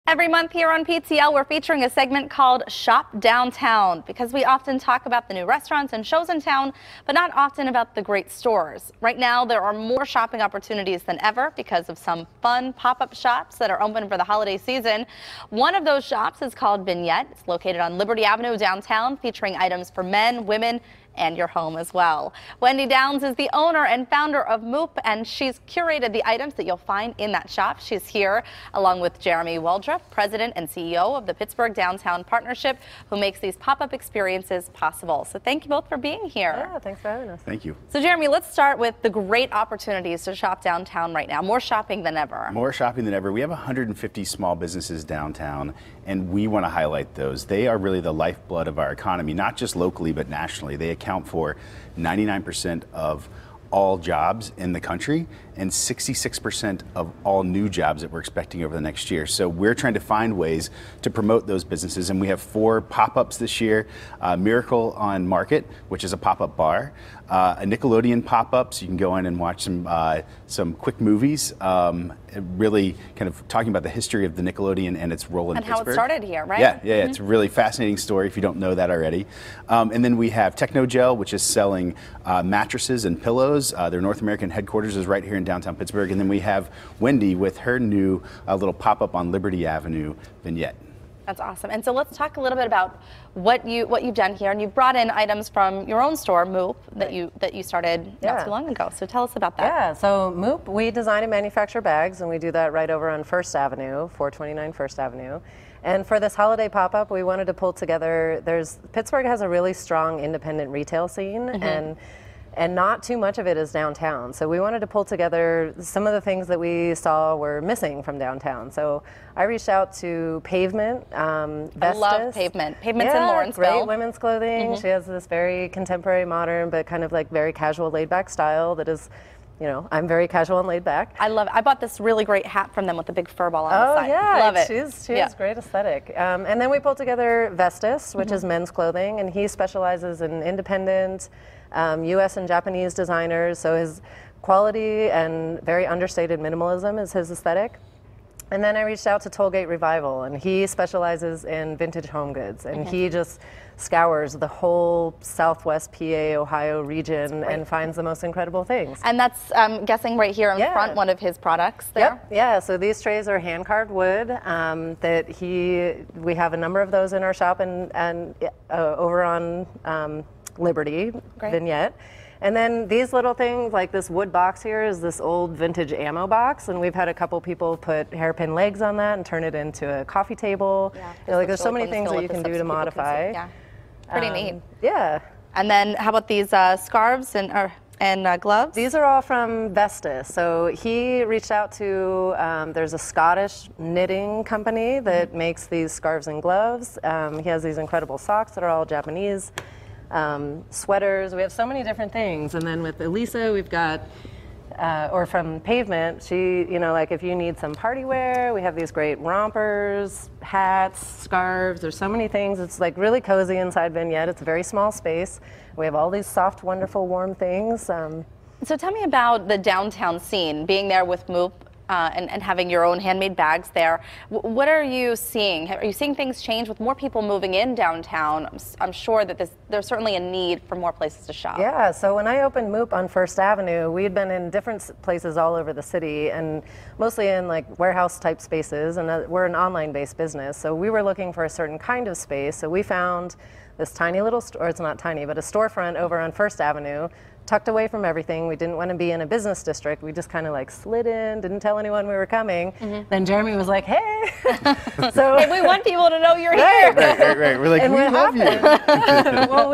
Every month here on PTL, we're featuring a segment called Shop Downtown because we often talk about the new restaurants and shows in town, but not often about the great stores. Right now, there are more shopping opportunities than ever because of some fun pop-up shops that are open for the holiday season. One of those shops is called Vignette. It's located on Liberty Avenue downtown, featuring items for men, women, and your home as well. Wendy Downs is the owner and founder of Moop, and she's curated the items that you'll find in that shop. She's here along with Jeremy Waldrup, president and CEO of the Pittsburgh Downtown Partnership, who makes these pop-up experiences possible. So thank you both for being here. Yeah, thanks for having us. Thank you. So Jeremy, let's start with the great opportunities to shop downtown right now. More shopping than ever. More shopping than ever. We have 150 small businesses downtown, and we want to highlight those. They are really the lifeblood of our economy, not just locally, but nationally. They account for 99% of all jobs in the country and 66% of all new jobs that we're expecting over the next year. So we're trying to find ways to promote those businesses, and we have 4 pop-ups this year. Miracle on Market, which is a pop-up bar, a Nickelodeon pop-up, so you can go in and watch some quick movies, really kind of talking about the history of the Nickelodeon and its role in Pittsburgh. And how it started here, right? Yeah, it's a really fascinating story if you don't know that already. And then we have Technogel, which is selling mattresses and pillows. Their North American headquarters is right here in downtown Pittsburgh. And then we have Wendy with her new little pop-up on Liberty Avenue, Vignette. That's awesome. And so let's talk a little bit about what you've done here. And you've brought in items from your own store, Moop, that you started not too long ago. So tell us about that. Yeah, so Moop, we design and manufacture bags, and we do that right over on First Avenue, 429 First Avenue. And for this holiday pop-up, we wanted to pull together, Pittsburgh has a really strong independent retail scene, and not too much of it is downtown. So we wanted to pull together some of the things that we saw were missing from downtown. So I reached out to Pavement, Vestas. I love Pavement. Pavement's in Lawrenceville. Great women's clothing. She has this very contemporary, modern, but kind of like very casual, laid-back style that is, you know, I'm very casual and laid back. I love it. I bought this really great hat from them with the big fur ball on the side. Oh yeah, love it. She has great aesthetic. And then we pulled together Vestas, which is men's clothing, and he specializes in independent U.S. and Japanese designers. So his quality and very understated minimalism is his aesthetic. And then I reached out to Tollgate Revival, and he specializes in vintage home goods, and he just scours the whole Southwest PA, Ohio region and finds the most incredible things. And that's, I'm guessing, right here in front, one of his products there? Yep. Yeah, so these trays are hand-carved wood we have a number of those in our shop and over on Liberty, Vignette. And then these little things, like this wood box here, is this old vintage ammo box, and we've had a couple people put hairpin legs on that and turn it into a coffee table. Yeah, you know, like there's so many things that you can do to modify. Yeah, pretty neat. Yeah. And then how about these scarves and gloves? These are all from Vestas. So he reached out to, there's a Scottish knitting company that makes these scarves and gloves. He has these incredible socks that are all Japanese. Sweaters, we have so many different things. And then with Elisa, we've got, or from Pavement, she, you know, like if you need some party wear, we have these great rompers, hats, scarves, there's so many things. It's like really cozy inside Vignette. It's a very small space. We have all these soft, wonderful, warm things. So tell me about the downtown scene, being there with Moop. And having your own handmade bags there. What are you seeing? Are you seeing things change with more people moving in downtown? I'm sure that there's certainly a need for more places to shop. Yeah, so when I opened Moop on First Avenue, we'd been in different places all over the city and mostly in like warehouse type spaces, and we're an online based business. So we were looking for a certain kind of space. So we found this tiny little store, it's not tiny, but a storefront over on First Avenue, tucked away from everything. We didn't want to be in a business district. We just kind of like slid in, didn't tell anyone we were coming. Then Jeremy was like, hey. So hey, we want people to know you're here. Right. We're like, and we love you. Well,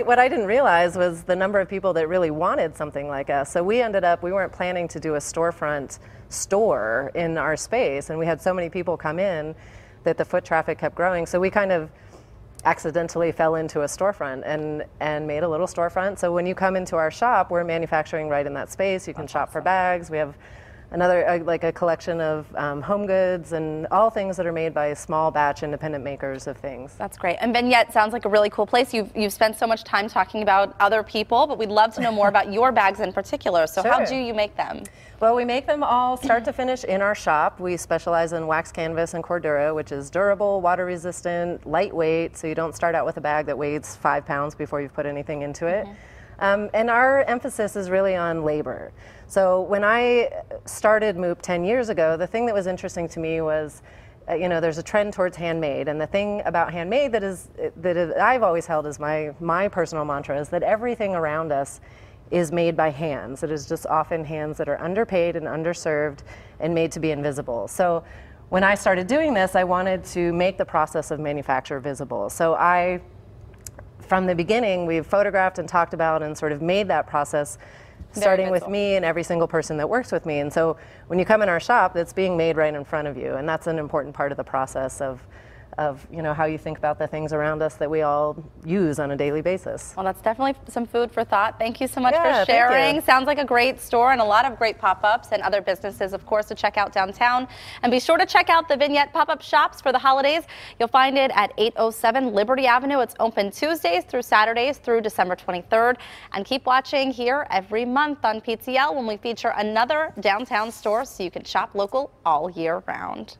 what I didn't realize was the number of people that really wanted something like us. So we weren't planning to do a storefront store in our space. And we had so many people come in that the foot traffic kept growing. So we kind of accidentally fell into a storefront and made a little storefront. So when you come into our shop, we're manufacturing right in that space. You can shop for bags. We have another like a collection of home goods and all things that are made by small batch independent makers of things. That's great. And Vignette sounds like a really cool place. You've spent so much time talking about other people, but we'd love to know more about your bags in particular. So Sure. how do you make them? Well, we make them all start to finish in our shop. We specialize in wax canvas and Cordura, which is durable, water resistant, lightweight, so you don't start out with a bag that weighs 5 pounds before you've put anything into it. And our emphasis is really on labor. So when I started Moop 10 years ago, the thing that was interesting to me was, there's a trend towards handmade, and the thing about handmade that I've always held as my personal mantra is that everything around us is made by hands. It is just often hands that are underpaid and underserved and made to be invisible. So when I started doing this, I wanted to make the process of manufacture visible. So from the beginning, we've photographed and talked about and sort of made that process starting with me and every single person that works with me. And so when you come in our shop, it's being made right in front of you. And that's an important part of the process of how you think about the things around us that we all use on a daily basis. Well, that's definitely some food for thought. Thank you so much Yeah, for sharing. Sounds like a great store and a lot of great pop-ups and other businesses, of course, to check out downtown. And be sure to check out the Vignette pop-up shops for the holidays. You'll find it at 807 Liberty Avenue. It's open Tuesdays through Saturdays through December 23rd. And keep watching here every month on PTL when we feature another downtown store so you can shop local all year round.